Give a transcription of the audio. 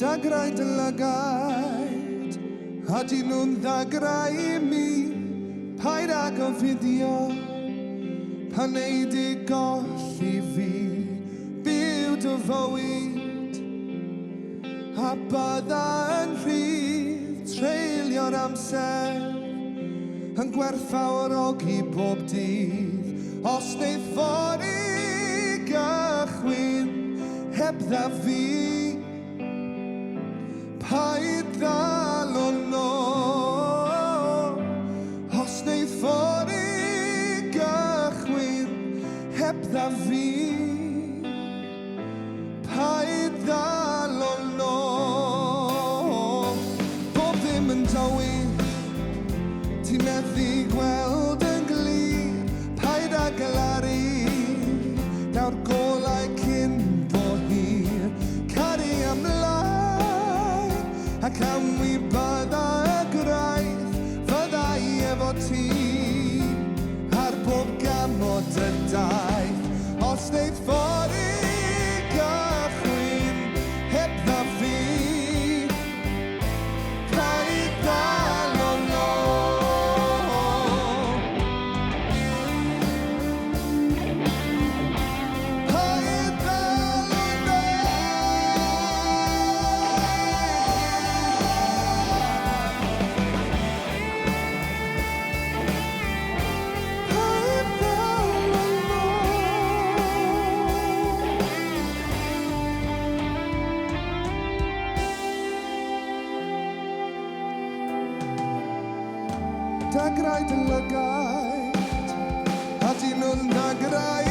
Dagrau dy lygaid, a di nhw'n ddagrau I mi, paid ag o fideo, pan neud I golli fi, byw dy fywyd, a bydda yn rhydd, treulio'r amser, yn gwerthfawrogi bob dydd, os wneud ffordd I gychwyn, heb dda fi, paid ddal ono, os wneud ffordd I gychwyn, heb dda fi, paid ddal ono. Bob ddim yn dywyll, ti'n methu gweld yn glir, paid â galaru, daw'r golau cyn bo hir, caru ymlaen, ac am wi bydda y graith, fydda I efo ti, ar bob gamod y daith, os wneud ffordd I gychwyn, heb dda fi, paid ddal ono. Paid ddal ono. Paid ddal ono. Dagrau dy lygaid, a di nhw'n ddagrau